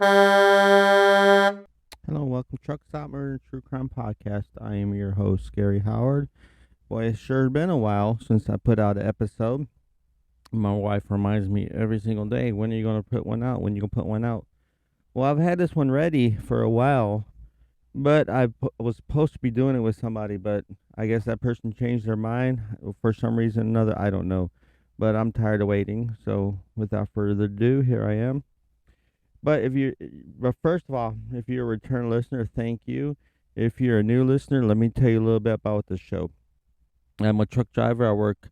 Hello, welcome to Truck Stop Murder and True Crime Podcast. I am your host, Gary Howard. Boy, it's sure been a while since I put out an episode. My wife reminds me every single day, when are you going to put one out? When you going to put one out? Well, I've had this one ready for a while, but was supposed to be doing it with somebody, but I guess that person changed their mind for some reason or another. I don't know. But I'm tired of waiting. So without further ado, here I am. But first of all, if you're a return listener, thank you. If you're a new listener, let me tell you a little bit about the show. I'm a truck driver. I work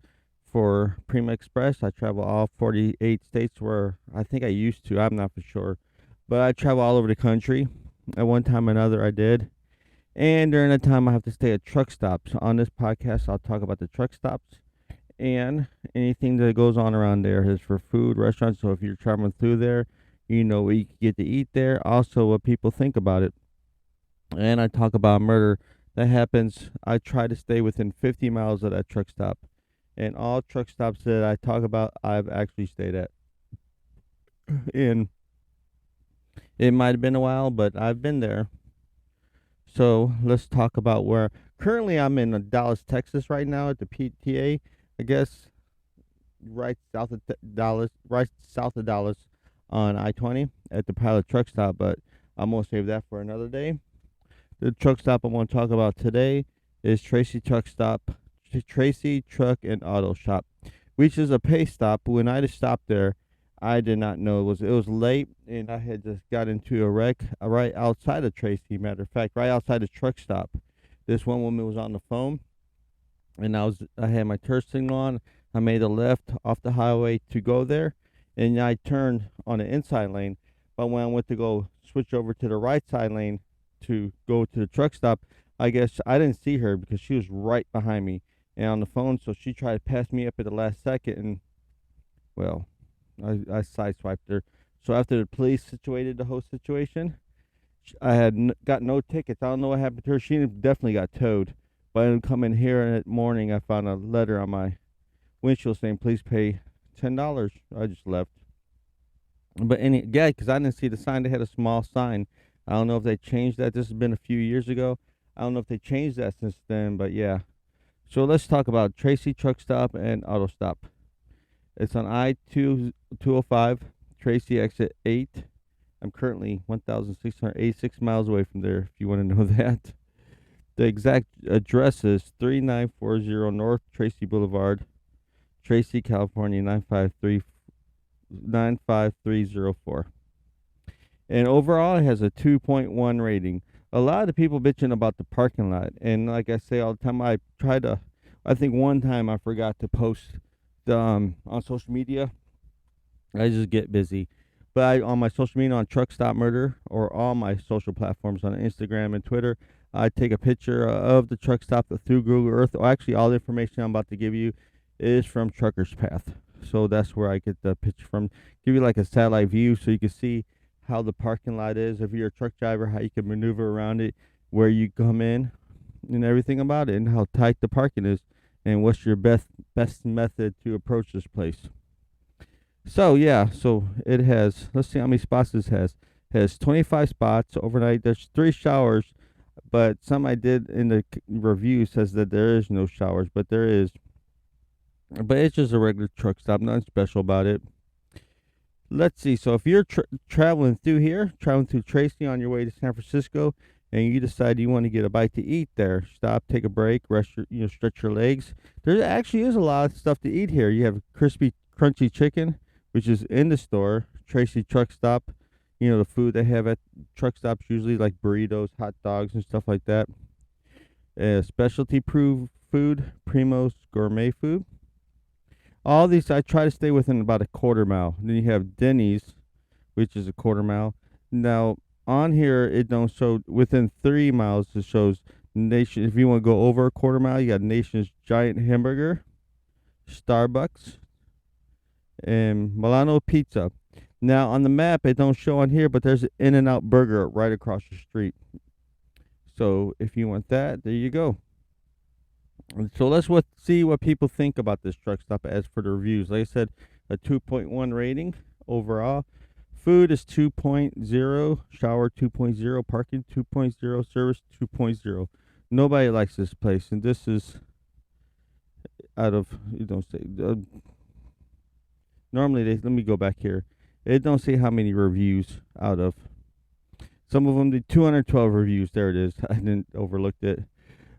for Prima Express. I travel all 48 states where I think I used to. I'm not for sure. But I travel all over the country. At one time or another, I did. And during that time, I have to stay at truck stops. On this podcast, I'll talk about the truck stops and anything that goes on around there is for food, restaurants. So if you're traveling through there, you know what you can get to eat there. Also, what people think about it. And I talk about murder that happens. I try to stay within 50 miles of that truck stop. And all truck stops that I talk about, I've actually stayed at. And it might have been a while, but I've been there. So let's talk about where. Currently, I'm in Dallas, Texas right now at the PTA. I guess right south of Dallas, right south of Dallas on I-20 at the pilot truck stop, but I'm going to save that for another day. The truck stop I want to talk about today is Tracy Truck Stop, Tracy Truck and Auto Shop, which is a pay stop. When I just stopped there, I did not know it was late, and I had just got into a wreck right outside of Tracy. Matter of fact, right outside the truck stop. This one woman was on the phone, and I had my turn signal on. I made a left off the highway to go there, and I turned on the inside lane. But when I went to go switch over to the right side lane to go to the truck stop, I guess I didn't see her because she was right behind me and on the phone. So she tried to pass me up at the last second, and well, I sideswiped her. So after the police situated the whole situation, I had got no tickets. I don't know what happened to her. She definitely got towed. But I come in here and that morning, I found a letter on my windshield saying, "Please pay $10." I just left. But yeah, because I didn't see the sign. They had a small sign. I don't know if they changed that. This has been a few years ago. I don't know if they changed that since then, but yeah. So let's talk about Tracy Truck Stop and Auto Stop. It's on I-205, Tracy exit 8. I'm currently 1,686 miles away from there, if you want to know that. The exact address is 3940 North Tracy Boulevard, Tracy, California, 95304. And overall, it has a 2.1 rating. A lot of the people bitching about the parking lot. And like I say all the time, I think one time I forgot to post on social media. I just get busy. But on my social media, on Truck Stop Murder, or all my social platforms on Instagram and Twitter, I take a picture of the truck stop through Google Earth. Or actually, all the information I'm about to give you is from Trucker's Path. So that's where I get the picture from. Give you like a satellite view so you can see how the parking lot is. If you're a truck driver, how you can maneuver around it, where you come in, and everything about it, and how tight the parking is, and what's your best method to approach this place. So yeah, so it has. Let's see how many spots this has. It has 25 spots overnight. There's 3 showers, but some I did in the review says that there is no showers, but there is. But it's just a regular truck stop, nothing special about it. Let's see. So if you're traveling through here, traveling through Tracy on your way to San Francisco, and you decide you want to get a bite to eat there, stop, take a break, rest your, stretch your legs. There actually is a lot of stuff to eat here. You have crispy, crunchy chicken, which is in the store. Tracy Truck Stop. The food they have at truck stops usually like burritos, hot dogs, and stuff like that. Specialty food, Primo's gourmet food. All these, I try to stay within about a quarter mile. Then you have Denny's, which is a quarter mile. Now, on here, it don't show within 3 miles. It shows Nation. If you want to go over a quarter mile, you got Nation's Giant Hamburger, Starbucks, and Milano Pizza. Now, on the map, it don't show on here, but there's an In-N-Out Burger right across the street. So, if you want that, there you go. So let's see what people think about this truck stop as for the reviews. Like I said, a 2.1 rating overall. Food is 2.0, shower 2.0, parking 2.0, service 2.0. Nobody likes this place, and this is out of, you don't say, normally let me go back here. It don't say how many reviews out of. Some of them did 212 reviews. There it is. I didn't overlooked it.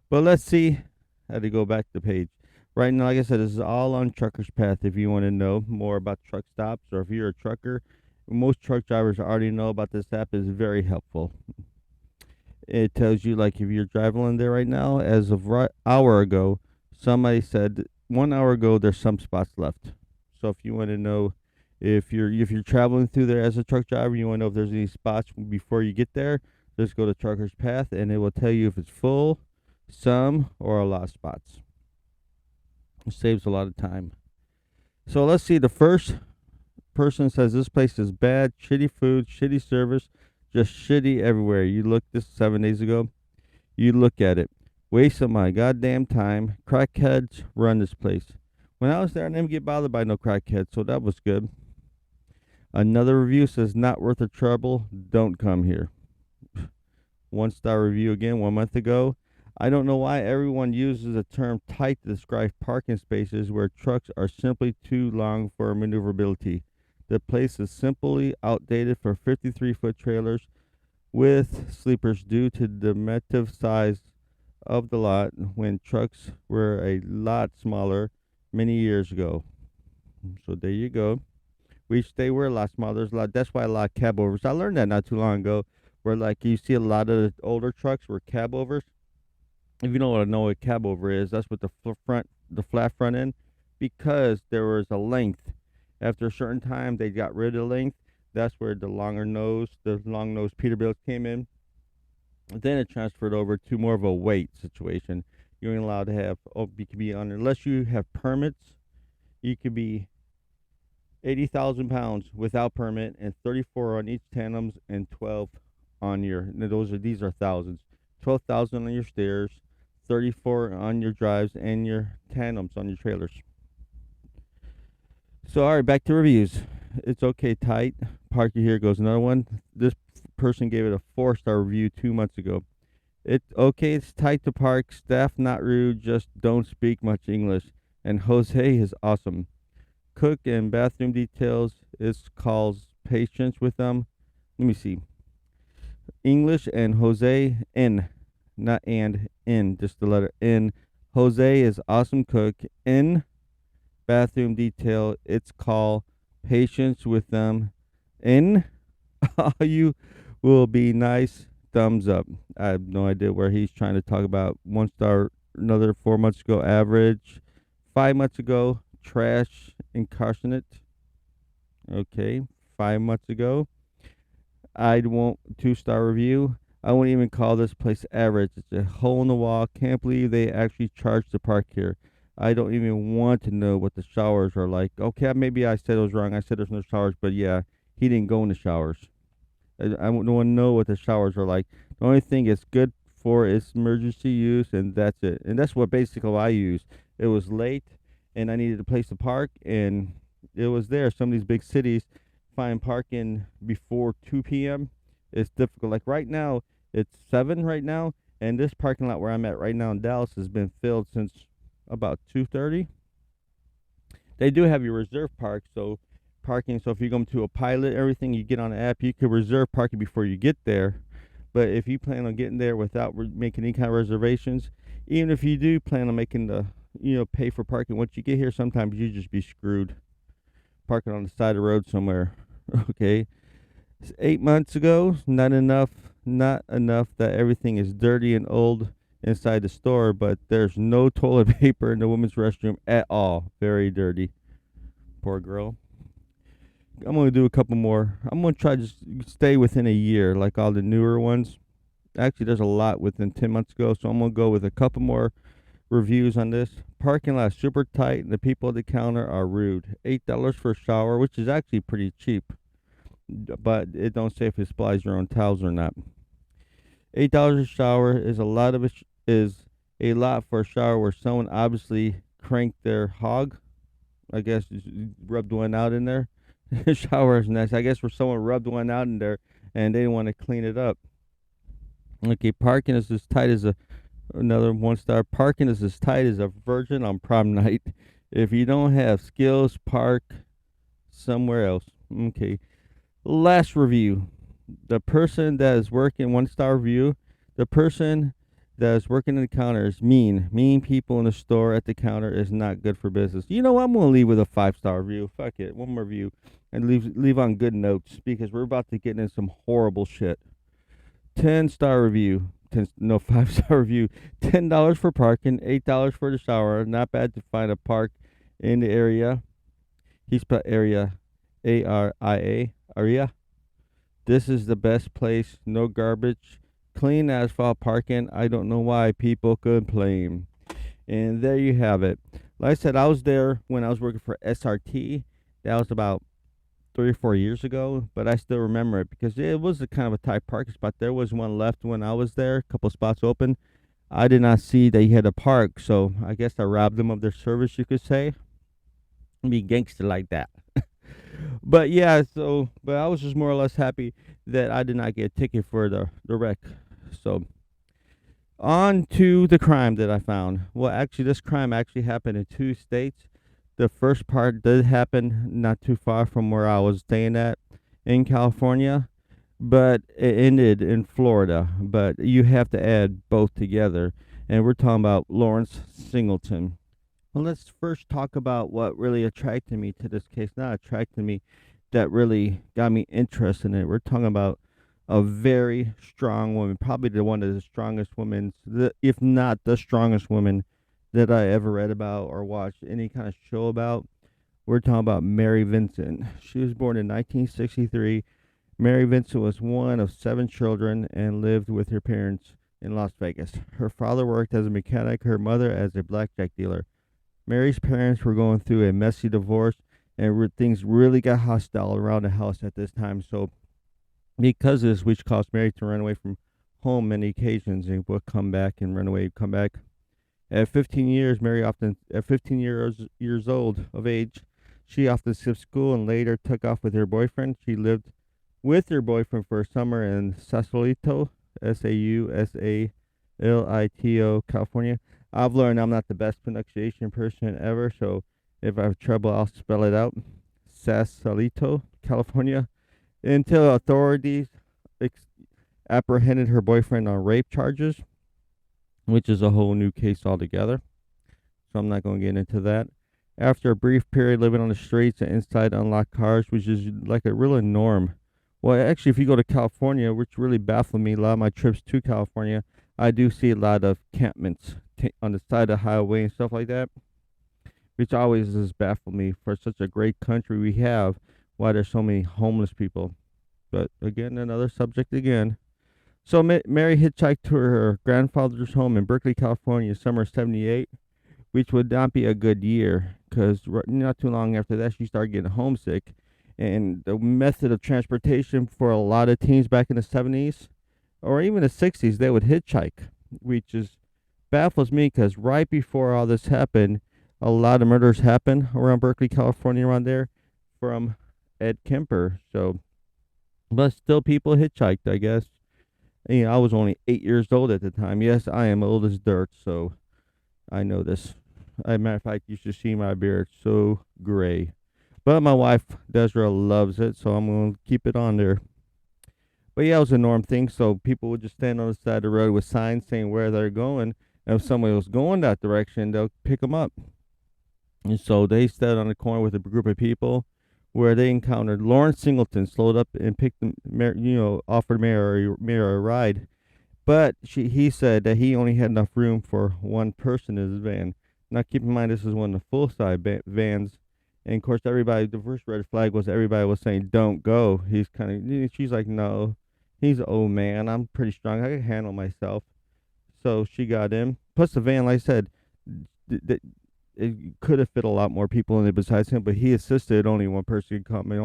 But let's see. I had to go back to the page. Right now, like I said, this is all on Trucker's Path. If you want to know more about truck stops, or if you're a trucker, most truck drivers already know about this app. Is very helpful. It tells you, like, if you're driving in there right now, as of hour ago, somebody said 1 hour ago there's some spots left. So if you want to know if you're traveling through there as a truck driver, you want to know if there's any spots before you get there, just go to Trucker's Path and it will tell you if it's full, some, or a lot of spots. It saves a lot of time. So let's see. The first person says this place is bad, shitty food, shitty service, just shitty everywhere. You looked this 7 days ago. You look at it. Waste of my goddamn time. Crackheads run this place. When I was there, I didn't get bothered by no crackheads, so that was good. Another review says, not worth the trouble. Don't come here. 1-star review again 1 month ago. I don't know why everyone uses the term tight to describe parking spaces where trucks are simply too long for maneuverability. The place is simply outdated for 53-foot trailers with sleepers due to the diminutive size of the lot when trucks were a lot smaller many years ago. So there you go. They were a lot smaller. There's a lot. That's why a lot of cab overs. I learned that not too long ago, where like you see a lot of the older trucks were cab overs. If you don't know what a cab over is, that's what the flat front end, because there was a length. After a certain time, they got rid of the length. That's where the long nose Peterbilts came in. Then it transferred over to more of a weight situation. You ain't allowed to have, you could be on, unless you have permits, you could be 80,000 pounds without permit, and 34 on each tandems and 12 on your, these are thousands. 12,000 on your stairs, 34 on your drives, and your tandems on your trailers. So, all right, back to reviews. It's okay, tight. Parker here goes another one. This person gave it a 4-star review 2 months ago. It's okay, it's tight to park. Staff not rude, just don't speak much English. And Jose is awesome. Cook and bathroom details. It calls patience with them. Let me see. English and Jose N, not and N, just the letter N. Jose is awesome cook. N, bathroom detail. It's called patience with them. N, you will be nice. Thumbs up. I have no idea where he's trying to talk about. 1-star, another 4 months ago average. 5 months ago, trash, incarcerate. Okay, 5 months ago. I won't 2-star review. I won't even call this place average. It's a hole in the wall. Can't believe they actually charge to park here. I don't even want to know what the showers are like. Okay, maybe I said it was wrong. I said there's no showers, but yeah, he didn't go in the showers. I don't want to know what the showers are like. The only thing it's good for is emergency use, and that's it. And that's what basically I use. It was late, and I needed a place to park, and it was there. Some of these big cities find parking before 2 p.m. It's difficult. Like right now, it's 7 right now, and this parking lot where I'm at right now in Dallas has been filled since about 2:30. They do have your reserve park, so parking. So if you go to a pilot, everything you get on the app, you can reserve parking before you get there. But if you plan on getting there without making any kind of reservations, even if you do plan on making the, pay for parking, once you get here, sometimes you just be screwed parking on the side of the road somewhere. Okay. 8 months ago, not enough that everything is dirty and old inside the store, but there's no toilet paper in the women's restroom at all. Very dirty. Poor girl. I'm going to do a couple more. I'm going to try to stay within a year, like all the newer ones. Actually, there's a lot within 10 months ago, so I'm going to go with a couple more reviews on this. Parking lot super tight, and the people at the counter are rude. $8 for a shower, which is actually pretty cheap, but it don't say if it supplies your own towels or not. $8 a shower is a lot for a shower where someone obviously cranked their hog. I guess rubbed one out in there. Shower's next. I guess where someone rubbed one out in there and they didn't want to clean it up. Okay, parking is as tight as another 1 star. Parking is as tight as a virgin on prom night. If you don't have skills, park somewhere else. Okay. Last review. The person that is working 1 star review. The person that is working in the counter is mean. Mean people in the store at the counter is not good for business. You know what? I'm gonna leave with a 5 star review. Fuck it. One more review. And leave on good notes because we're about to get into some horrible shit. 10 star review. 5 star review. $10 for parking, $8 for the shower. Not bad to find a park in the area. He spelled area ARIA. Area. This is the best place. No garbage. Clean asphalt parking. I don't know why people complain. And there you have it. Like I said, I was there when I was working for SRT. That was about 3 or 4 years ago, but I still remember it because it was a kind of a tight parking spot. There was one left when I was there, a couple spots open. I did not see that he had a park, so I guess I robbed them of their service, you could say. Be gangster like that. But yeah, but I was just more or less happy that I did not get a ticket for the wreck. So on to the crime that I found. Well, actually, this crime actually happened in 2 states. The first part did happen not too far from where I was staying at in California, but it ended in Florida. But you have to add both together. And we're talking about Lawrence Singleton. Well, let's first talk about what really attracted me to this case. Not attracted me, that really got me interested in it. We're talking about a very strong woman, probably one of the strongest women, if not the strongest woman that I ever read about or watched any kind of show about. We're talking about Mary Vincent. She was born in 1963. Mary Vincent was one of 7 children and lived with her parents in Las Vegas. Her father worked as a mechanic, her mother as a blackjack dealer. Mary's parents were going through a messy divorce, and things really got hostile around the house at this time. So, because of this, which caused Mary to run away from home many occasions and would come back and run away, come back. At 15 years, at 15 years old of age, she often skipped school and later took off with her boyfriend. She lived with her boyfriend for a summer in Sausalito, Sausalito, California. I've learned I'm not the best pronunciation person ever, so if I have trouble, I'll spell it out. Sausalito, California. Until authorities apprehended her boyfriend on rape charges, which is a whole new case altogether. So I'm not going to get into that. After a brief period living on the streets and inside unlocked cars, which is like a real norm. Well, actually, if you go to California, which really baffled me, a lot of my trips to California, I do see a lot of encampments on the side of the highway and stuff like that, which always has baffled me for such a great country we have, why there's so many homeless people. But again, another subject again. So Mary hitchhiked to her grandfather's home in Berkeley, California, summer of '78, which would not be a good year because not too long after that, she started getting homesick. And the method of transportation for a lot of teens back in the '70s or even the '60s, they would hitchhike, which is baffles me because right before all this happened, a lot of murders happened around Berkeley, California, around there from Ed Kemper. So, but still people hitchhiked, I guess. You know, I was only 8 years old at the time. Yes, I am old as dirt, so I know this. As a matter of fact, you should see my beard. So gray. But my wife, Desiree, loves it, so I'm going to keep it on there. But yeah, it was a norm thing, so people would just stand on the side of the road with signs saying where they're going. And if somebody was going that direction, they'll pick them up. And so they stood on the corner with a group of people where they encountered Lawrence Singleton, slowed up and picked them, offered Mary a ride. But he said that he only had enough room for one person in his van. Now keep in mind, this is one of the full-size vans. And of course, the first red flag was everybody was saying, don't go. She's like, no, he's an old man. I'm pretty strong. I can handle myself. So she got in. Plus the van, like I said, it could have fit a lot more people in it besides him, but he insisted only one person could come. It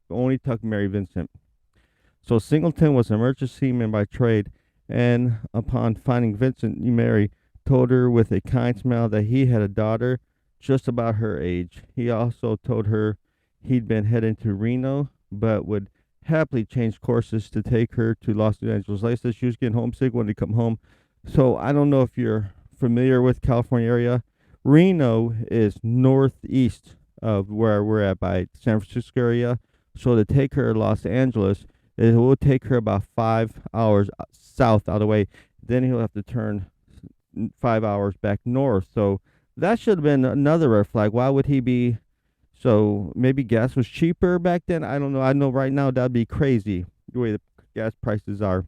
only took Mary Vincent. So Singleton was a merchant seaman by trade, and upon finding Vincent, Mary told her with a kind smile that he had a daughter just about her age. He also told her he'd been heading to Reno, but would happily change courses to take her to Los Angeles. Like I said, she was getting homesick, wanted to come home. So I don't know if you're familiar with California area. Reno is northeast of where we're at by San Francisco area. So to take her to Los Angeles, it will take her about 5 hours south out of the way. Then he'll have to turn 5 hours back north. So that should have been another red flag. Why would he be? So maybe gas was cheaper back then. I don't know. I know right now that'd be crazy the way the gas prices are.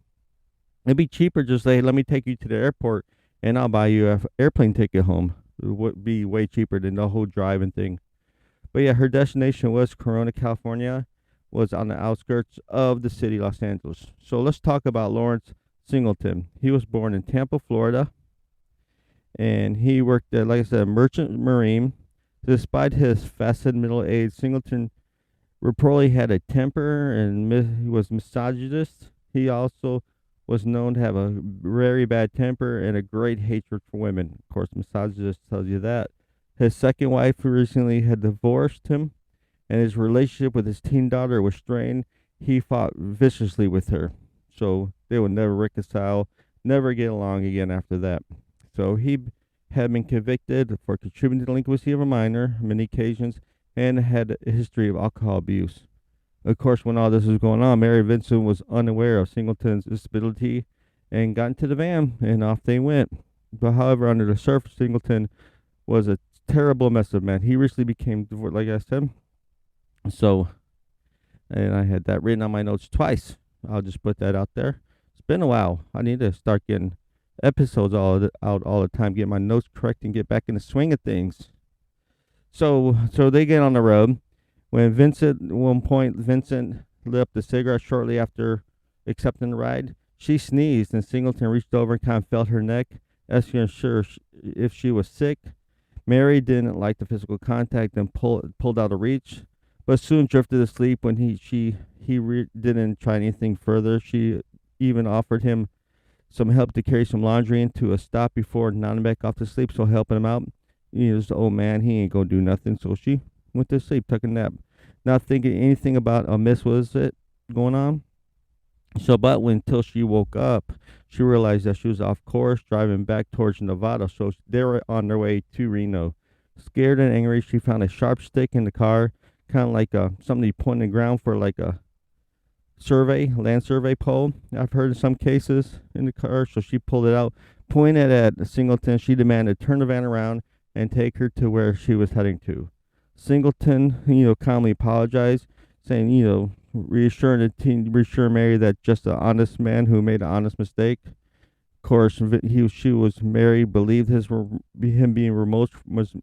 It'd be cheaper just say, hey, let me take you to the airport and I'll buy you a airplane ticket home. It would be way cheaper than the whole driving thing. But yeah, her destination was Corona, California, was on the outskirts of the city, Los Angeles. So let's talk about Lawrence Singleton. He was born in Tampa, Florida, and he worked at, like I said, a merchant marine. Despite his facet middle age, Singleton reportedly had a temper and he was misogynist. He also was known to have a very bad temper and a great hatred for women. Of course, misogynist tells you that. His second wife recently had divorced him, and his relationship with his teen daughter was strained. He fought viciously with her, so they would never reconcile, never get along again after that. So he had been convicted for contributing to delinquency of a minor on many occasions and had a history of alcohol abuse. Of course, when all this was going on, Mary Vincent was unaware of Singleton's disability and got into the van, and off they went. But however, under the surface, Singleton was a terrible mess of man. He recently became divorced, like I said. So, and I had that written on my notes twice. I'll just put that out there. It's been a while. I need to start getting episodes out all the time, get my notes correct, and get back in the swing of things. So they get on the road. When Vincent, at one point, Vincent lit up the cigarette shortly after accepting the ride. She sneezed, and Singleton reached over and kind of felt her neck, asking her if she was sick. Mary didn't like the physical contact and pulled out of reach, but soon drifted asleep when he didn't try anything further. She even offered him some help to carry some laundry into a stop before nodding back off to sleep, so helping him out. This old man, he ain't gonna do nothing, so she went to sleep, took a nap, not thinking anything about amiss was it going on. So, but until she woke up, she realized that she was off course, driving back towards Nevada. So they were on their way to Reno. Scared and angry, she found a sharp stick in the car, kind of like something you point in the ground for like a land survey pole. I've heard in some cases in the car. So she pulled it out, pointed at Singleton. She demanded turn the van around and take her to where she was heading to. Singleton, calmly apologized, saying, reassuring Mary that just an honest man who made an honest mistake. Of course, she was Mary believed him being remote was.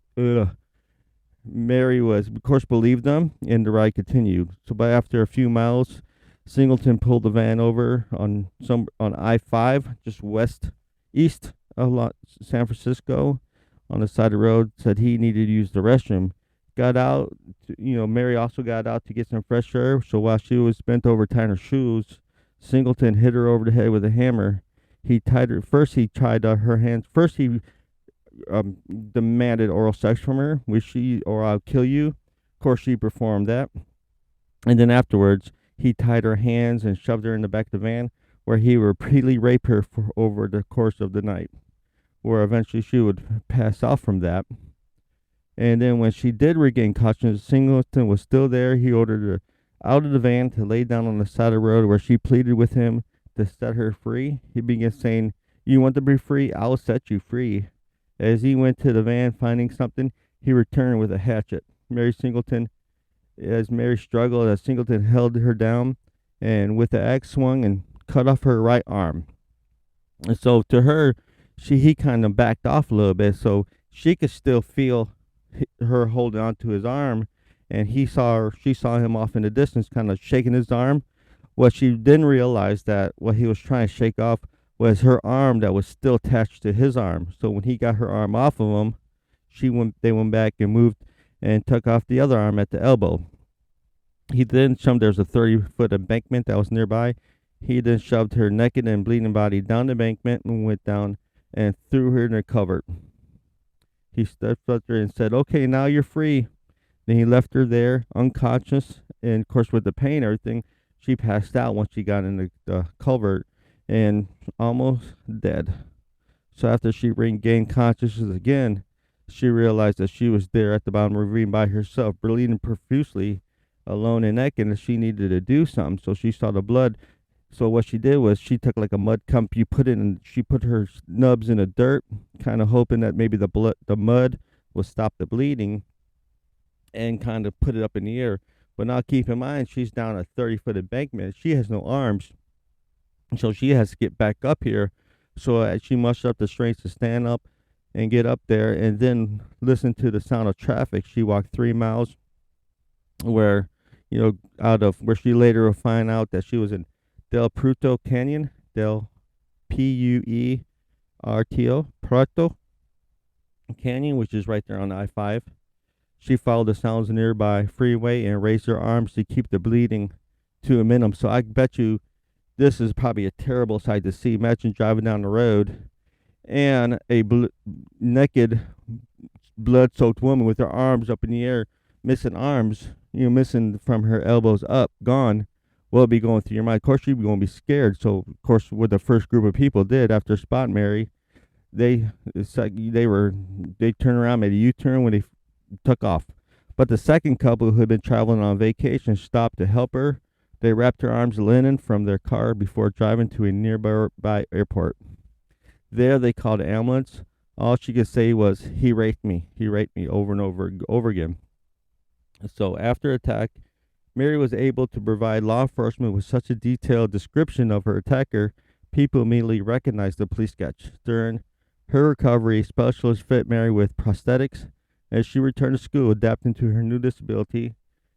Mary was, of course, believed them, and the ride continued. So, by after a few miles, Singleton pulled the van over on I-5, just east of San Francisco, on the side of the road. Said he needed to use the restroom. Got out, Mary also got out to get some fresh air. So while she was bent over tying her shoes, Singleton hit her over the head with a hammer. He tied her. First, he tied her hands. First, he demanded oral sex from her, or I'll kill you. Of course, she performed that. And then afterwards, he tied her hands and shoved her in the back of the van, where he would repeatedly rape her over the course of the night, where eventually she would pass out from that. And then when she did regain consciousness, Singleton was still there. He ordered her out of the van to lay down on the side of the road, where she pleaded with him to set her free. He began saying, "You want to be free? I'll set you free." As he went to the van finding something, he returned with a hatchet. As Mary struggled, as Singleton held her down and with the axe swung and cut off her right arm. And so to her, he kind of backed off a little bit, so she could still feel her holding on to his arm, and she saw him off in the distance, kind of shaking his arm. What she didn't realize that what he was trying to shake off was her arm that was still attached to his arm. So when he got her arm off of him, they went back and moved and took off the other arm at the elbow. He then there's a 30-foot embankment that was nearby. He then shoved her naked and bleeding body down the embankment and went down and threw her in a cupboard. He stepped up there and said, "Okay, now you're free." Then he left her there unconscious, and of course with the pain and everything, she passed out once she got in the culvert and almost dead. So after she regained consciousness again, she realized that she was there at the bottom of the ravine by herself, bleeding profusely, alone and naked, and she needed to do something. So she saw the blood. So what she did was she took like a mud clump, you put it in, she put her nubs in the dirt, kind of hoping that maybe the mud will stop the bleeding, and kind of put it up in the air. But now keep in mind, she's down a 30-foot embankment. She has no arms, so she has to get back up here. So she mustered up the strength to stand up and get up there and then listen to the sound of traffic. She walked 3 miles where, out of where she later will find out that she was in Del Pruto Canyon, Del Puerto Prato Canyon, which is right there on I-5. She followed the sounds of the nearby freeway and raised her arms to keep the bleeding to a minimum. So I bet you this is probably a terrible sight to see. Imagine driving down the road and a naked, blood-soaked woman with her arms up in the air, missing arms, missing from her elbows up, gone. Will be going through your mind. Of course, you'd be going to be scared. So, of course, what the first group of people did after spotting Mary, they turned around, made a U-turn when they took off. But the second couple who had been traveling on vacation stopped to help her. They wrapped her arms in linen from their car before driving to a nearby airport. There, they called an ambulance. All she could say was, "He raped me. He raped me," over and over again. So after attack, Mary was able to provide law enforcement with such a detailed description of her attacker, people immediately recognized the police sketch. During her recovery, specialists fit Mary with prosthetics as she returned to school, adapting to her new disability.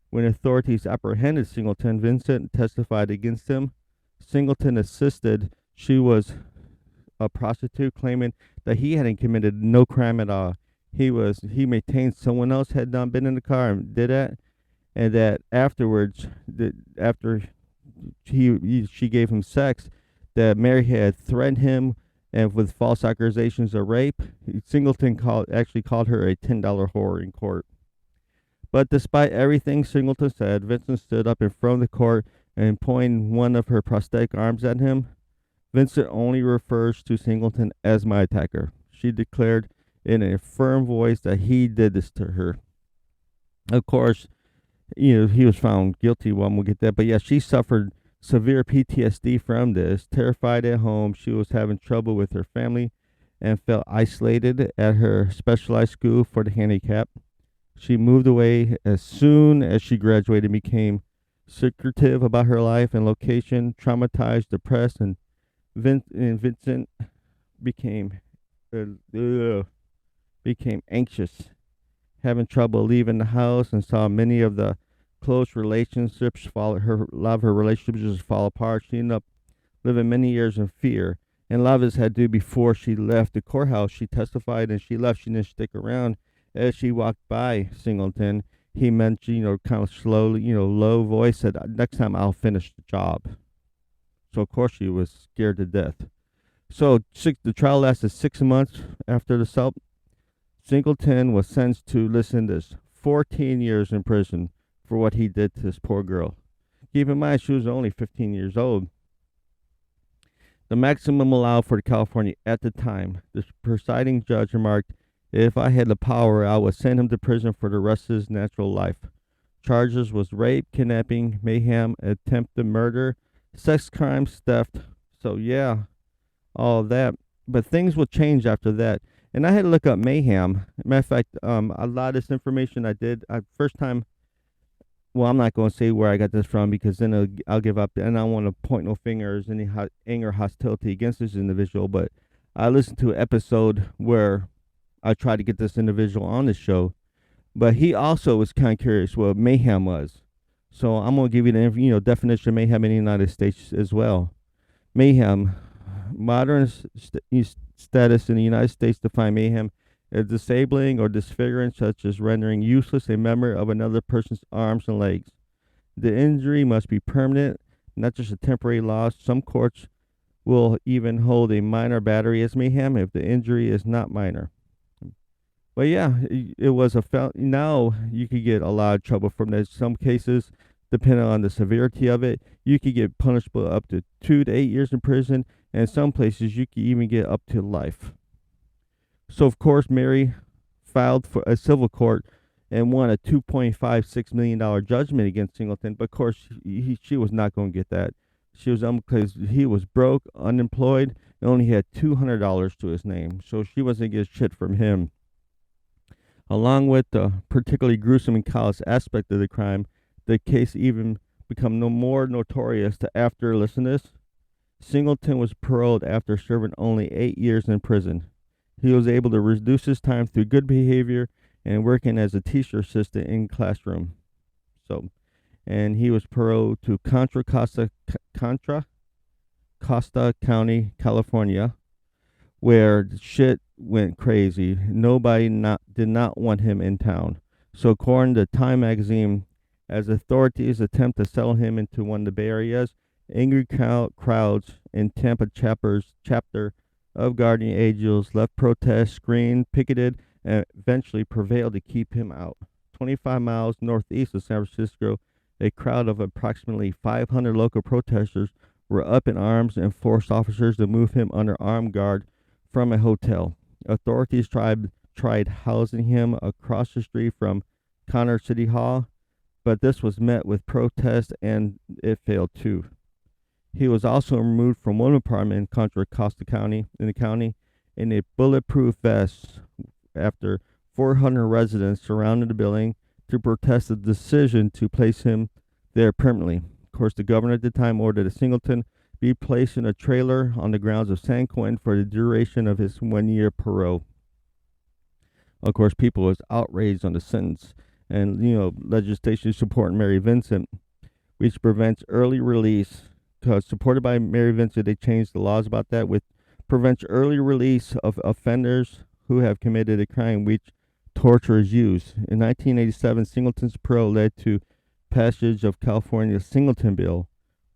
When authorities apprehended Singleton, Vincent testified against him. Singleton insisted she was a prostitute, claiming that he hadn't committed no crime at all. He maintained someone else had not been in the car and did that, and that afterwards, after she gave him sex, that Mary had threatened him and with false accusations of rape. Singleton actually called her a $10 whore in court. But despite everything Singleton said, Vincent stood up in front of the court and pointed one of her prosthetic arms at him. Vincent only refers to Singleton as my attacker. She declared in a firm voice that he did this to her. Of course, he was found guilty. Well, we'll get that. But yeah, she suffered severe PTSD from this. Terrified at home, she was having trouble with her family and felt isolated at her specialized school for the handicapped. She moved away as soon as she graduated and became secretive about her life and location, traumatized, depressed, and Vincent became anxious, having trouble leaving the house, and saw many of the close relationships a lot of her relationships just fall apart. She ended up living many years in fear. And a lot of this had to do before she left the courthouse. She testified and she left. She didn't stick around. As she walked by Singleton, he mentioned, kind of slowly, low voice, said, "Next time I'll finish the job." So, of course, she was scared to death. So, the trial lasted 6 months after the assault. Singleton was sentenced to, listen to this, 14 years in prison for what he did to this poor girl. Keep in mind, she was only 15 years old. The maximum allowed for California at the time. The presiding judge remarked, "If I had the power, I would send him to prison for the rest of his natural life." Charges was rape, kidnapping, mayhem, attempted murder, sex crimes, theft. So yeah, all of that. But things will change after that. And I had to look up mayhem. Matter of fact, a lot of this information first time. Well, I'm not going to say where I got this from because then I'll give up. And I don't want to point no fingers, any anger, hostility against this individual. But I listened to an episode where I tried to get this individual on the show, but he also was kind of curious what mayhem was. So I'm going to give you the definition of mayhem in the United States as well. Mayhem, modern status in the United States define mayhem as disabling or disfiguring, such as rendering useless a member of another person's arms and legs. The injury must be permanent, not just a temporary loss. Some courts will even hold a minor battery as mayhem if the injury is not minor. But yeah, it was a now you could get a lot of trouble from that. Some cases, depending on the severity of it, you could get punishable up to 2 to 8 years in prison, and in some places you could even get up to life. So of course, Mary filed for a civil court and won a $2.56 million judgment against Singleton. But of course, she was not going to get that. She was because he was broke, unemployed, and only had $200 to his name. So she wasn't going to get shit from him. Along with the particularly gruesome and callous aspect of the crime, the case even become no more notorious to after, listen to this, Singleton was paroled after serving only 8 years in prison. He was able to reduce his time through good behavior and working as a teacher assistant in classroom. So, and he was paroled to Contra Costa County, California, where shit went crazy. Nobody did not want him in town. So according to Time magazine, as authorities attempt to settle him into one of the Bay Area's angry crowds in Tampa chapter of Guardian Angels left protests, screamed, picketed, and eventually prevailed to keep him out. 25 miles northeast of San Francisco, a crowd of approximately 500 local protesters were up in arms and forced officers to move him under armed guard from a hotel. Authorities tried housing him across the street from Conner City Hall, but this was met with protest and it failed too. He was also removed from one apartment in Contra Costa County in a bulletproof vest after 400 residents surrounded the building to protest the decision to place him there permanently. Of course, the governor at the time ordered a Singleton be placed in a trailer on the grounds of San Quentin for the duration of his 1 year parole. Of course, people was outraged on the sentence, and legislation supporting Mary Vincent, which prevents early release. Because supported by Mary Vincent, they changed the laws about that, which prevents early release of offenders who have committed a crime which torture is used. In 1987, Singleton's parole led to passage of California's Singleton Bill,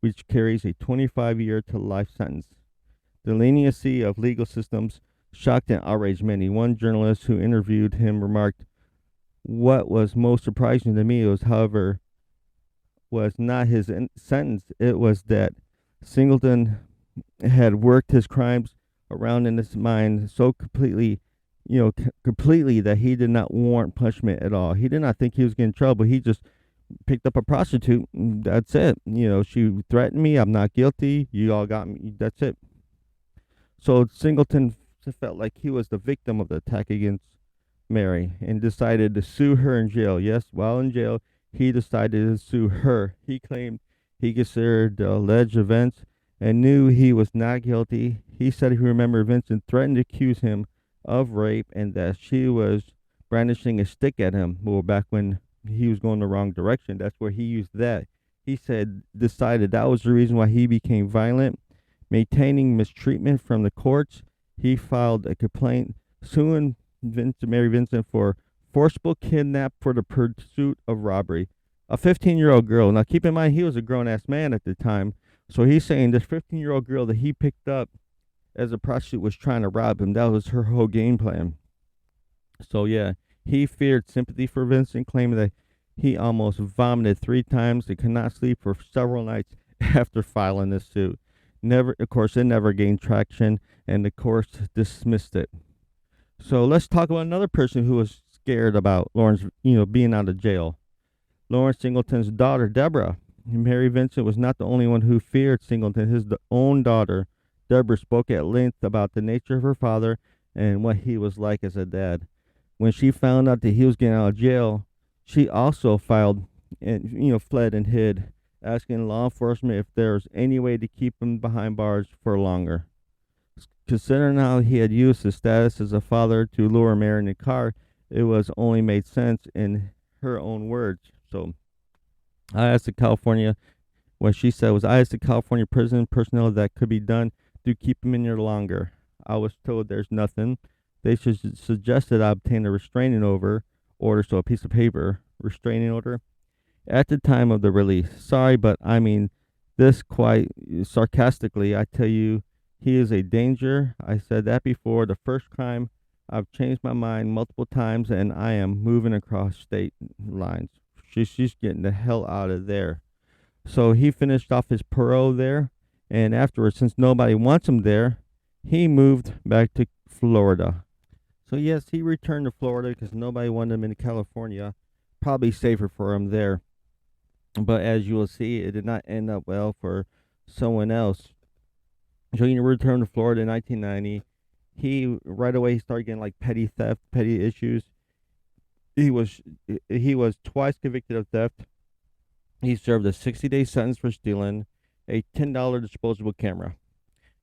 which carries a 25-year to life sentence. The leniency of legal systems shocked and outraged many. One journalist who interviewed him remarked, "What was most surprising to me was, however, was not his sentence. It was that Singleton had worked his crimes around in his mind so completely, completely that he did not warrant punishment at all. He did not think he was getting in trouble. He just picked up a prostitute. That's it. She threatened me. I'm not guilty. You all got me. That's it." So Singleton felt like he was the victim of the attack against Mary and decided to sue her in jail. Yes, while in jail, he decided to sue her. He claimed he considered the alleged events and knew he was not guilty. He said he remembered Vincent threatened to accuse him of rape and that she was brandishing a stick at him. Well, back when he was going the wrong direction, that's where he used that. He decided that was the reason why he became violent. Maintaining mistreatment from the courts, he filed a complaint suing Mary Vincent for forcible kidnap for the pursuit of robbery. A 15-year-old girl. Now, keep in mind, he was a grown-ass man at the time. So he's saying this 15-year-old girl that he picked up as a prostitute was trying to rob him. That was her whole game plan. So, yeah, he feared sympathy for Vincent, claiming that he almost vomited 3 times and could not sleep for several nights after filing this suit. Of course, it never gained traction, and the courts dismissed it. So let's talk about another person who was scared about Lawrence, being out of jail. Lawrence Singleton's daughter, Deborah. Mary Vincent was not the only one who feared Singleton. His own daughter, Deborah, spoke at length about the nature of her father and what he was like as a dad. When she found out that he was getting out of jail, she also filed and, fled and hid, asking law enforcement if there was any way to keep him behind bars for longer. Considering how he had used his status as a father to lure Mary in the car, it was only made sense in her own words. So I asked the California, what she said was, I asked the California prison personnel that could be done to keep him in there longer. I was told there's nothing. They suggested I obtain a restraining order, so a piece of paper, restraining order, at the time of the release. Sorry, but I mean this quite sarcastically. I tell you, he is a danger. I said that before. The first crime I've changed my mind multiple times, and I am moving across state lines. She's getting the hell out of there. So he finished off his parole there, and afterwards, since nobody wants him there, he moved back to Florida. So yes, he returned to Florida because nobody wanted him in California. Probably safer for him there. But as you will see, it did not end up well for someone else. So he returned to Florida in 1990. He right away started getting like petty theft, petty issues. He was he was twice convicted of theft. He served a 60-day sentence for stealing a $10 disposable camera.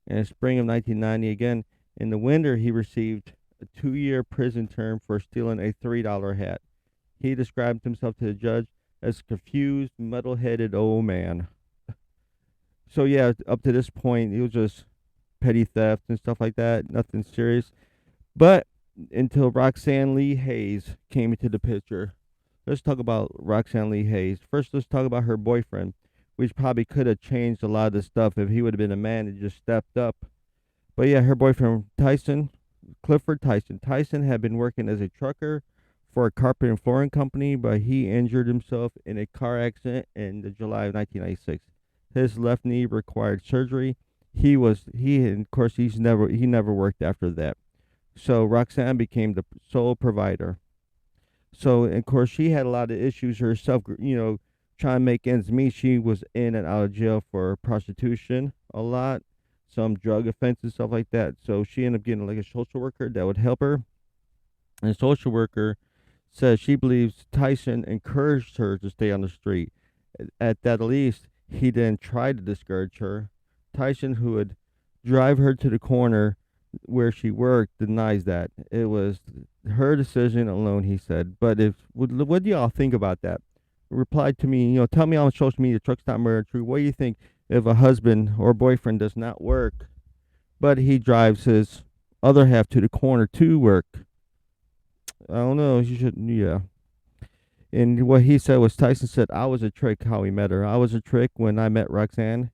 In the spring of 1990, again in the winter, he received a 2-year prison term for stealing a $3 hat. He described himself to the judge as a confused, muddle-headed old man. So yeah, up to this point, it was just petty theft and stuff like that. Nothing serious. But until Roxanne Lee Hayes came into the picture. Let's talk about Roxanne Lee Hayes. First, let's talk about her boyfriend, which probably could have changed a lot of this stuff if he would have been a man and just stepped up. But yeah, her boyfriend, Clifford Tyson. Tyson had been working as a trucker for a carpet and flooring company, but he injured himself in a car accident in July of 1996. His left knee required surgery. He of course he never worked after that. So Roxanne became the sole provider. So of course she had a lot of issues herself, trying to make ends meet. She was in and out of jail for prostitution a lot, some drug offenses, stuff like that. So she ended up getting like a social worker that would help her. And the social worker says she believes Tyson encouraged her to stay on the street. At that least, he didn't try to discourage her. Tyson, who would drive her to the corner where she worked, denies that. It was her decision alone, he said. But what do y'all think about that? Reply to me, tell me on social media, Truck Stop Murder True. What do you think if a husband or boyfriend does not work, but he drives his other half to the corner to work? I don't know. You should, yeah. And what he said was Tyson said, I was a trick how we met her. I was a trick when I met Roxanne.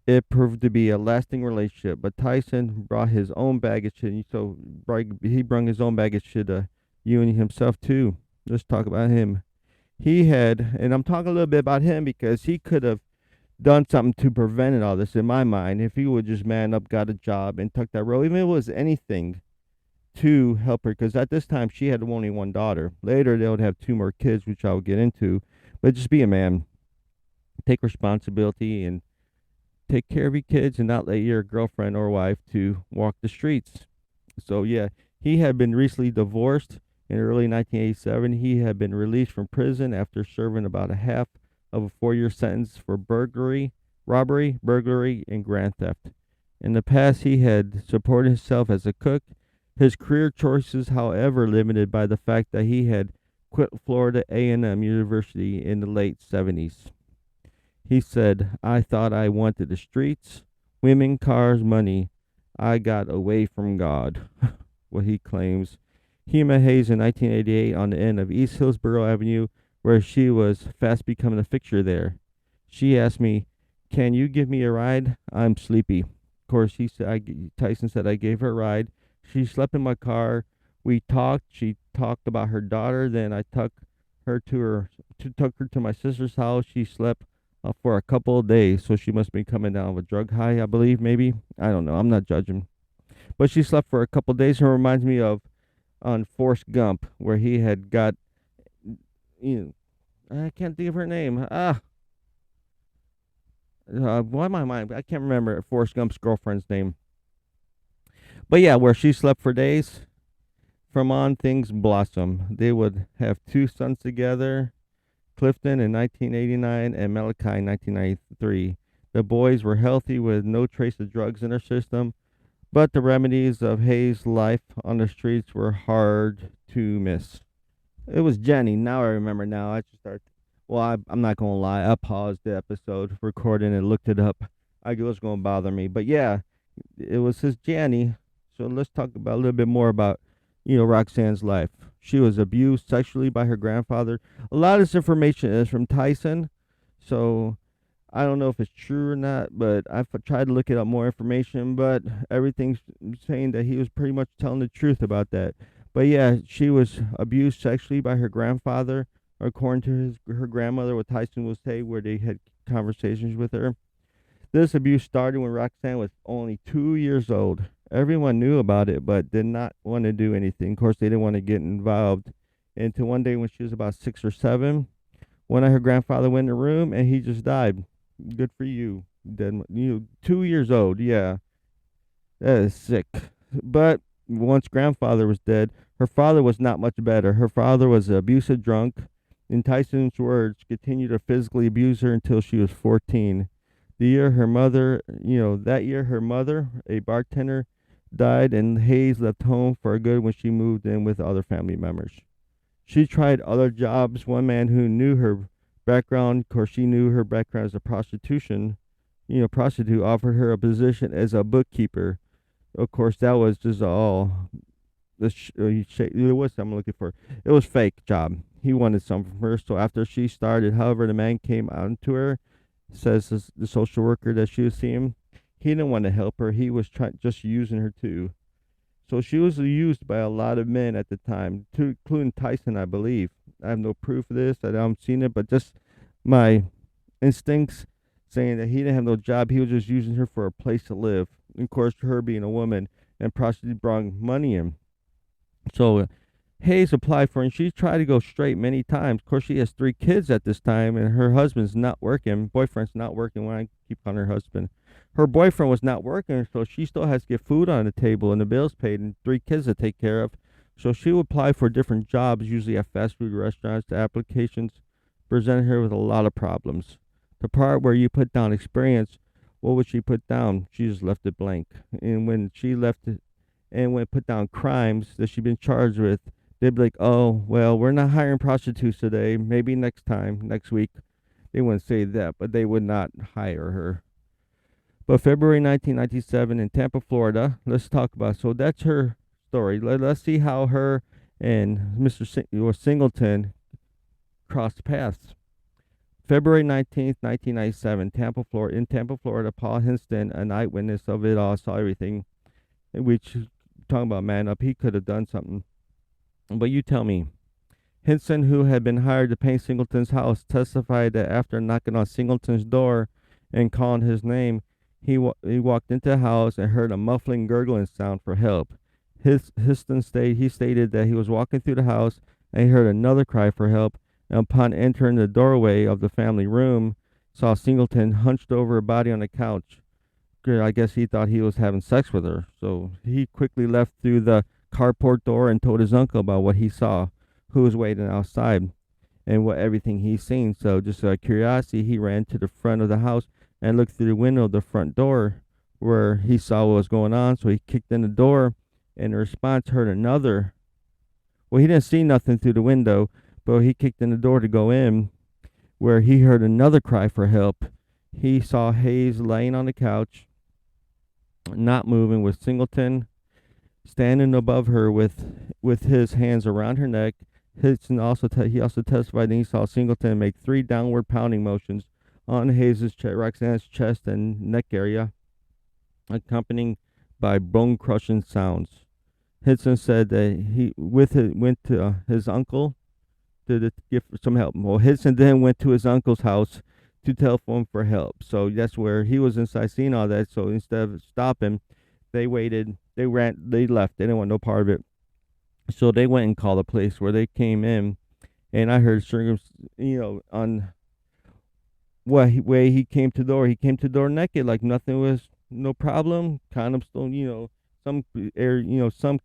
It proved to be a lasting relationship, but Tyson brought his own baggage, and so he brought his own baggage to the union himself too. Let's talk about him. He had, and I'm talking a little bit about him because he could have done something to prevent all this. In my mind, if he would just man up, got a job, and took that road, even if it was anything to help her, because at this time she had only one daughter. Later they would have 2 more kids, which I'll get into. But just be a man, take responsibility, and take care of your kids, and not let your girlfriend or wife to walk the streets. So yeah, he had been recently divorced in early 1987. He had been released from prison after serving about a half of a 4-year sentence for robbery, burglary, and grand theft. In the past, he had supported himself as a cook. His career choices, however, limited by the fact that he had quit Florida A&M University in the late 70s. He said, I thought I wanted the streets, women, cars, money. I got away from God. What he claims. He met Hayes in 1988 on the end of East Hillsborough Avenue, where she was fast becoming a fixture there. She asked me, can you give me a ride? I'm sleepy. Of course, Tyson said I gave her a ride. She slept in my car. We talked. She talked about her daughter. Then I took her to my sister's house. She slept for a couple of days, so she must be coming down with a drug high, I believe, maybe. I don't know. I'm not judging. But she slept for a couple of days. It reminds me of on Forrest Gump, where he had got, I can't think of her name. Why am I mind? I can't remember Forrest Gump's girlfriend's name. But yeah, where she slept for days. From on, things blossom. They would have 2 sons together, Clifton in 1989 and Malachi in 1993. The boys were healthy with no trace of drugs in their system, but the remedies of Hayes' life on the streets were hard to miss. It was Jenny. Now I remember. Now I just start. Well, I'm not gonna lie. I paused the episode recording and looked it up. I was gonna bother me, but yeah, it was his Jenny. So let's talk about a little bit more about Roxanne's life. She was abused sexually by her grandfather. A lot of this information is from Tyson, so I don't know if it's true or not, but I've tried to look it up more information, but everything's saying that he was pretty much telling the truth about that. But yeah, she was abused sexually by her grandfather, according to her grandmother, what Tyson will say, where they had conversations with her. This abuse started when Roxanne was only 2 years old. Everyone knew about it, but did not want to do anything. Of course, they didn't want to get involved. Until one day when she was about 6 or 7, one of her grandfather went in the room and he just died. Good for you. Dead, 2 years old. Yeah, that is sick. But once grandfather was dead, her father was not much better. Her father was an abusive drunk. In Tyson's words, continued to physically abuse her until she was 14. The year her mother, that year her mother, a bartender, died, and Hayes left home for good when she moved in with other family members. She tried other jobs. One man who knew her background, of course, she knew her background as a prostitute, offered her a position as a bookkeeper. Of course, that was just all it was something I'm looking for. It was fake job. He wanted something from her. So after she started, however, the man came on to her, says the social worker that she was seeing, he didn't want to help her. He was just using her too. So she was used by a lot of men at the time, including Tyson, I believe. I have no proof of this. I haven't seen it, but just my instincts saying that he didn't have no job. He was just using her for a place to live. And of course, her being a woman and prostitute brought money in. So Hayes applied for, and she tried to go straight many times. Of course, she has 3 kids at this time, and her husband's not working. Boyfriend's not working. When I keep on her husband, her boyfriend was not working, so she still has to get food on the table and the bills paid, and 3 kids to take care of. So she would apply for different jobs, usually at fast food restaurants. The applications presented her with a lot of problems. The part where you put down experience, what would she put down? She just left it blank. And when she left it, and when put down crimes that she'd been charged with, they'd be like, "Oh, well, we're not hiring prostitutes today. Maybe next time, next week." They wouldn't say that, but they would not hire her. But February 1997 in Tampa, Florida, let's talk about. So that's her story. Let's see how her and Mr. Singleton crossed paths. February 19th, 1997, in Tampa, Florida, Paul Hinston, an eyewitness of it all, saw everything. Which, talking about man up, he could have done something. But you tell me. Hinson, who had been hired to paint Singleton's house, testified that after knocking on Singleton's door and calling his name, he walked into the house and heard a muffling, gurgling sound for help. Histon stated that he was walking through the house and he heard another cry for help, and upon entering the doorway of the family room, saw Singleton hunched over a body on the couch. I guess he thought he was having sex with her, so he quickly left through the carport door and told his uncle about what he saw, who was waiting outside, and what everything he's seen. So just out of curiosity, he ran to the front of the house and looked through the window of the front door where he saw what was going on. So he kicked in the door, and in response heard another. Well, he didn't see nothing through the window, but he kicked in the door to go in, where he heard another cry for help. He saw Hayes laying on the couch, not moving, with Singleton standing above her with his hands around her neck. He also testified that he saw Singleton make 3 downward pounding motions on Hayes' Roxanne's chest and neck area, accompanied by bone-crushing sounds. Hinson said that he went to his uncle to give some help. Well, Hinson then went to his uncle's house to telephone for help. So that's where he was inside seeing all that. So instead of stopping, they waited. They left. They didn't want no part of it. So they went and called the police, where they came in, and I heard, on what way he came to the door. He came to the door naked, like nothing was no problem. Condom still, some some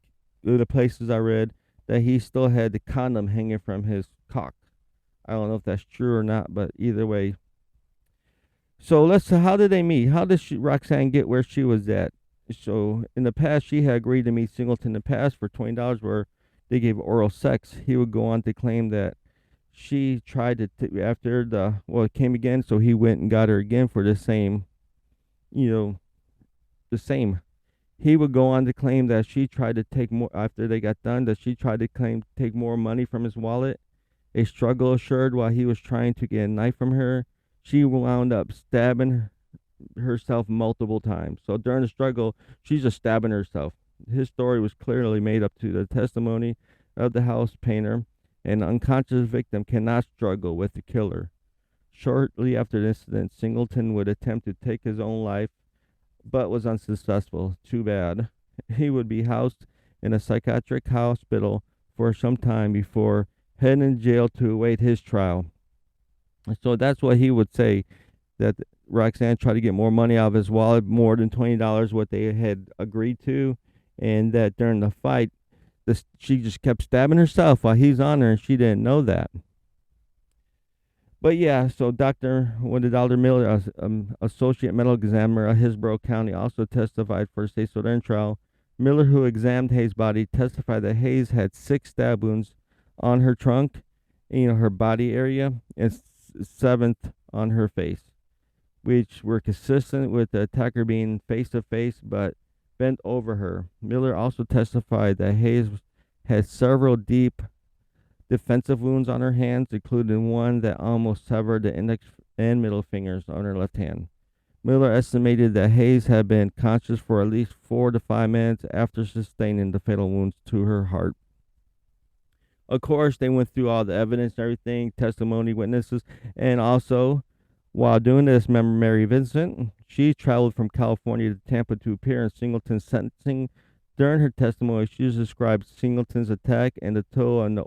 of the places I read that he still had the condom hanging from his cock. I don't know if that's true or not, but either way. So how did they meet? How did Roxanne get where she was at? So in the past, she had agreed to meet Singleton in the past for $20, where they gave oral sex. He would go on to claim that she tried to it came again, so he went and got her again for the same. The same. He would go on to claim that she tried to take more after they got done. That she tried to take more money from his wallet. A struggle occurred while he was trying to get a knife from her. she wound up stabbing herself multiple times. So during the struggle, she's just stabbing herself. His story was clearly made up to the testimony of the house painter. An unconscious victim cannot struggle with the killer. Shortly after the incident, Singleton would attempt to take his own life, but was unsuccessful. Too bad. He would be housed in a psychiatric hospital for some time before heading to jail to await his trial. So that's what he would say, that Roxanne tried to get more money out of his wallet, more than $20, what they had agreed to, and that during the fight, she just kept stabbing herself while he's on her, and she didn't know that. But yeah, so Dr. Miller, associate medical examiner of Hillsborough County, also testified for the state Southern trial. Miller, who examined Hayes' body, testified that Hayes had 6 stab wounds on her trunk, her body area, and 7th on her face, which were consistent with the attacker being face to face but bent over her. Miller also testified that Hayes had several deep defensive wounds on her hands, including one that almost severed the index and middle fingers on her left hand. Miller estimated that Hayes had been conscious for at least 4 to 5 minutes after sustaining the fatal wounds to her heart. Of course, they went through all the evidence and everything, testimony, witnesses, and also, while doing this, remember Mary Vincent? She traveled from California to Tampa to appear in Singleton's sentencing. During her testimony, she described Singleton's attack and the toll on the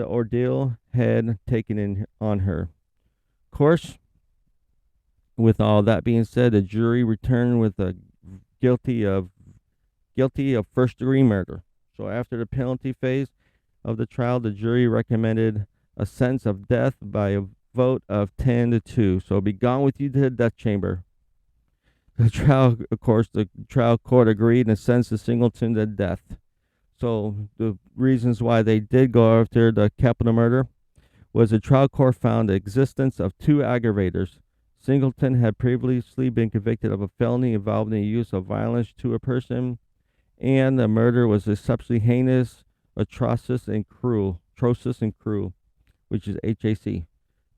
ordeal had taken on her. Of course, with all that being said, the jury returned with a guilty of first-degree murder. So after the penalty phase of the trial, the jury recommended a sentence of death by a vote of 10 to 2. So be gone with you to the death chamber. The trial court agreed and sentenced Singleton to death. So the reasons why they did go after the capital murder was the trial court found the existence of 2 aggravators. Singleton had previously been convicted of a felony involving the use of violence to a person, and the murder was exceptionally heinous, atrocious, and cruel, which is HAC.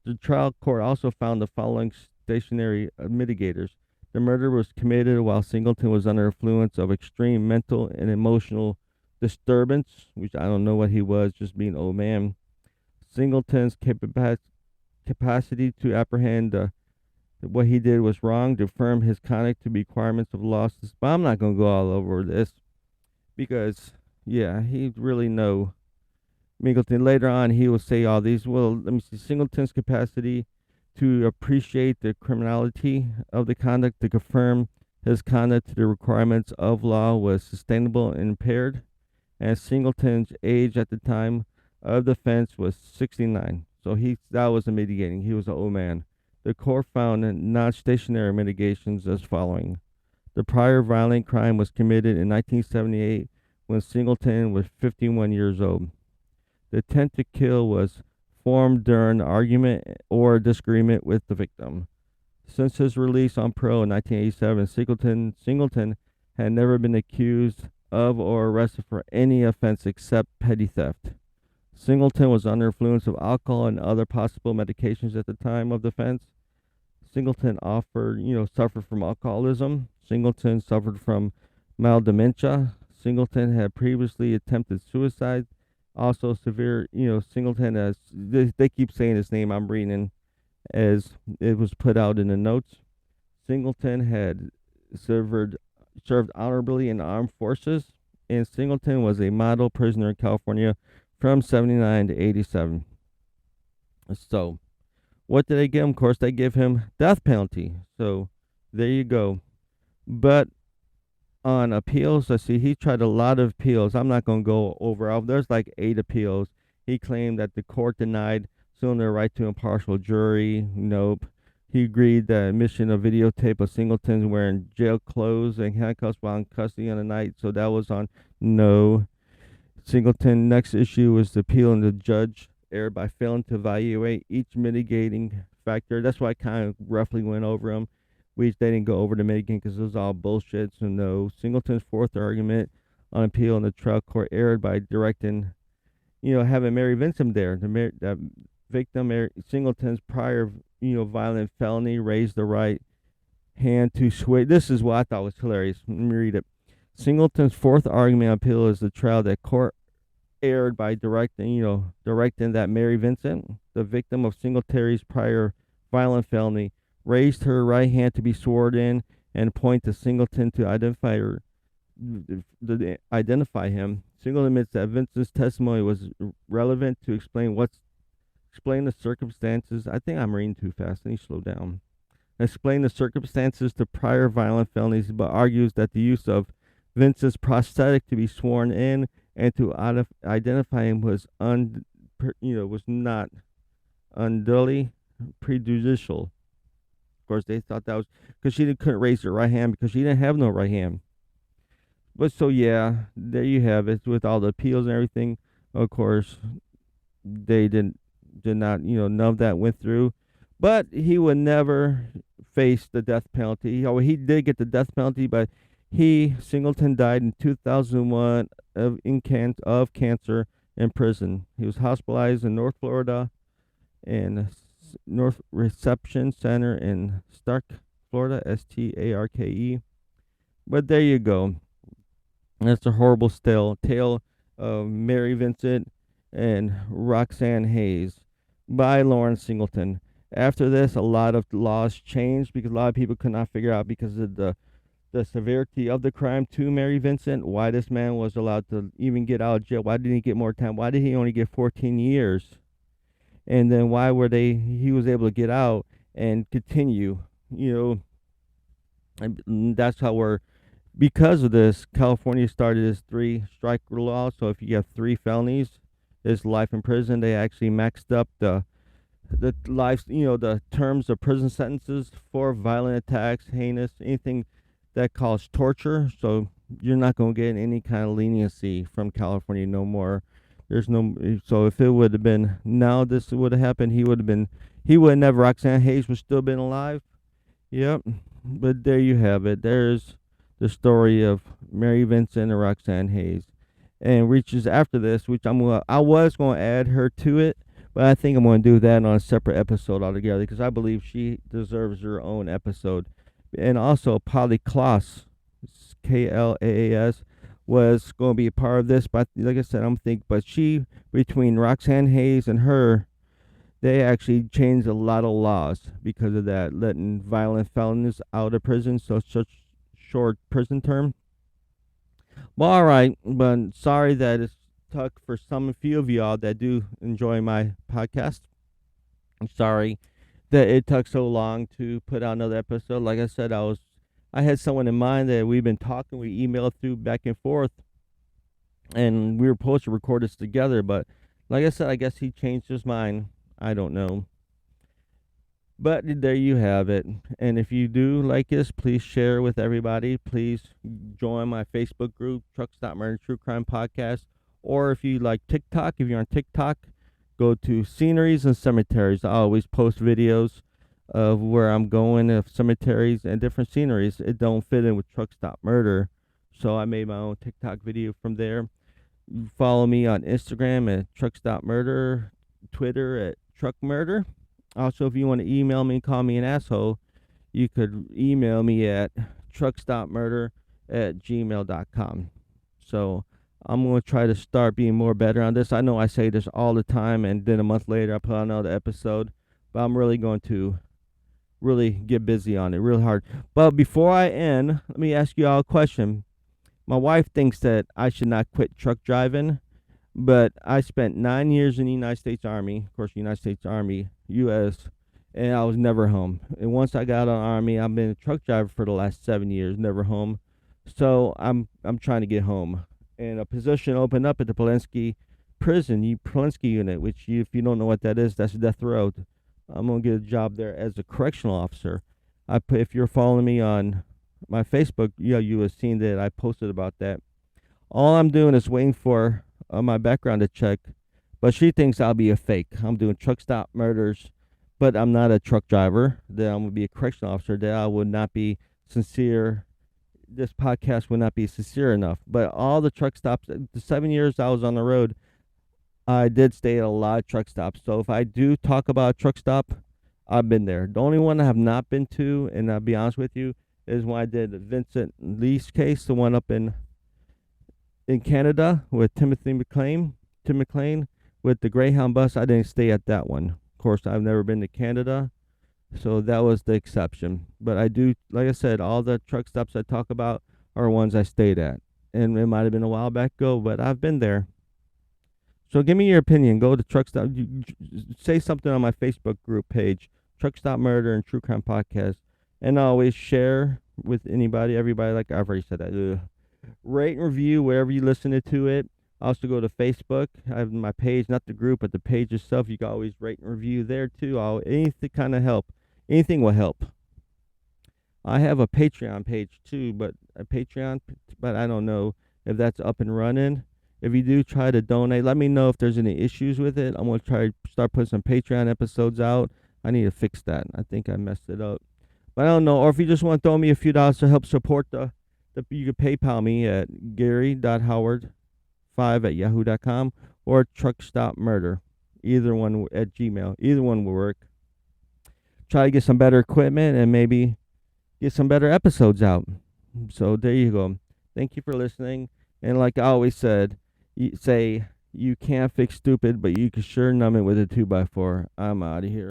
The trial court also found the following stationary mitigators. The murder was committed while Singleton was under influence of extreme mental and emotional disturbance, which I don't know what he was, just being an old man. Singleton's capacity to apprehend what he did was wrong, to affirm his conduct to be requirements of law. But I'm not going to go all over this because, yeah, he really know Singleton. Later on, he will say all these. Well, let me see. Singleton's capacity to appreciate the criminality of the conduct, to confirm his conduct to the requirements of law was sustainable and impaired. And Singleton's age at the time of the offense was 69. So that was a mitigating. He was an old man. The court found non-stationary mitigations as following. The prior violent crime was committed in 1978 when Singleton was 51 years old. The intent to kill was formed during argument or disagreement with the victim. Since his release on parole in 1987, Singleton had never been accused of or arrested for any offense except petty theft. Singleton was under influence of alcohol and other possible medications at the time of the offense. Singleton suffered from alcoholism. Singleton suffered from mild dementia. Singleton had previously attempted suicide. Also severe, Singleton, as they keep saying his name, I'm reading as it was put out in the notes. Singleton had served honorably in the armed forces, and Singleton was a model prisoner in California from 79 to 87. So, what did they give him? Of course, they give him death penalty. So, there you go. But on appeals, let's see, he tried a lot of appeals. I'm not going to go over. There's like 8 appeals. He claimed that the court denied Singleton the right to impartial jury. Nope. He agreed that admission of videotape of Singleton wearing jail clothes and handcuffs while in custody on the night. So that was on no. Singleton next issue was the appeal, and the judge erred by failing to evaluate each mitigating factor. That's why I kind of roughly went over them. They didn't go over the mitigating because it was all bullshit. So no. Singleton's 4th argument on appeal in the trial court erred by directing, having Mary Vincent there. victim Singleton's prior, violent felony, raised the right hand to sway. This is what I thought was hilarious. Let me read it. Singleton's fourth argument on appeal is the trial that court aired by directing that Mary Vincent, the victim of Singletary's prior violent felony, raised her right hand to be sworn in and point to Singleton to identify him. Singleton admits that Vincent's testimony was relevant to explain the circumstances. I think I'm reading too fast. I need to slow down. Explain the circumstances to prior violent felonies, but argues that the use of Vincent's prosthetic to be sworn in and to identify him was not unduly prejudicial. Of course, they thought that was because she couldn't raise her right hand because she didn't have no right hand. But so yeah, there you have it with all the appeals and everything. Of course, they did not, none of that went through. But he would never face the death penalty. He did get the death penalty, but Singleton, died in 2001 of cancer in prison. He was hospitalized in North Florida and North Reception Center in Stark, Florida, Starke. But there you go. That's a horrible tale of Mary Vincent and Roxanne Hayes by Lawrence Singleton. After this, a lot of laws changed because a lot of people could not figure out, because of the severity of the crime to Mary Vincent, why this man was allowed to even get out of jail. Why didn't he get more time? Why did he only get 14 years? And then why he was able to get out and continue, and that's how because of this, California started this 3-strike law. So if you have 3 felonies, it's life in prison. They actually maxed up the life, the terms of prison sentences for violent attacks, heinous, anything that causes torture. So you're not going to get any kind of leniency from California no more. So if it would have been now, this would have happened, he would have never, Roxanne Hayes would still been alive. Yep. But there you have it. There's the story of Mary Vincent and Roxanne Hayes. And reaches after this, which I was going to add her to it, but I think I'm going to do that on a separate episode altogether, because I believe she deserves her own episode. And also, Polly Klaas, Klaas, was going to be a part of this. But like I said, but between Roxanne Hayes and her, they actually changed a lot of laws because of that, letting violent felons out of prison, so such short prison term. Well, all right, but sorry that it's took for few of y'all that do enjoy my podcast. I'm sorry that it took so long to put out another episode. Like I said, I had someone in mind that we've been talking, we emailed through back and forth, and we were supposed to record this together, but like I said, I guess he changed his mind. I don't know. But there you have it. And if you do like this, please share with everybody. Please join my Facebook group, Truck Stop Murder True Crime Podcast. Or if you like TikTok, if you're on TikTok, go to Sceneries and Cemeteries. I always post videos of where I'm going, of cemeteries and different sceneries. It don't fit in with Truck Stop Murder, so I made my own TikTok video from there. Follow me on Instagram at Truck Stop Murder, Twitter at Truck Murder. Also, if you want to email me and call me an asshole, you could email me at truckstopmurder@gmail.com. So I'm going to try to start being more better on this. I know I say this all the time, and then a month later I put out another episode, but I'm really going to get busy on it real hard. But before I end, let me ask you all a question. My wife thinks that I should not quit truck driving, but I spent 9 years in the United States Army, of course, United States Army, U.S., and I was never home. And once I got out of the Army, I've been a truck driver for the last 7 years, never home. So I'm trying to get home. And a position opened up at the Polensky prison, Polensky unit, which if you don't know what that is, that's death row. I'm going to get a job there as a correctional officer. If you're following me on my Facebook, you have seen that I posted about that. All I'm doing is waiting for my background to check, but she thinks I'll be a fake. I'm doing truck stop murders, but I'm not a truck driver. That I'm going to be a correctional officer. That I would not be sincere. This podcast would not be sincere enough. But all the truck stops, the 7 years I was on the road, I did stay at a lot of truck stops. So if I do talk about a truck stop, I've been there. The only one I have not been to, and I'll be honest with you, is when I did Vincent Lee's case, the one up in Canada with Tim McLean with the Greyhound bus. I didn't stay at that one. Of course, I've never been to Canada, so that was the exception. But I do, like I said, all the truck stops I talk about are ones I stayed at. And it might have been a while back ago, but I've been there. So give me your opinion. Go to Truck Stop. Say something on my Facebook group page, Truck Stop Murder and True Crime Podcast. And always share with anybody, everybody, like I've already said that. Rate and review wherever you listen to it. Also go to Facebook. I have my page, not the group, but the page itself. You can always rate and review there too. Anything kind of help. Anything will help. I have a Patreon page too, but I don't know if that's up and running. If you do try to donate, let me know if there's any issues with it. I'm gonna try to start putting some Patreon episodes out. I need to fix that. I think I messed it up, but I don't know. Or if you just want to throw me a few dollars to help support you can PayPal me at gary.howard5@yahoo.com or truckstopmurder. Either one at Gmail. Either one will work. Try to get some better equipment and maybe get some better episodes out. So there you go. Thank you for listening. And like I always said, you can't fix stupid, but you can sure numb it with a 2x4. I'm out of here.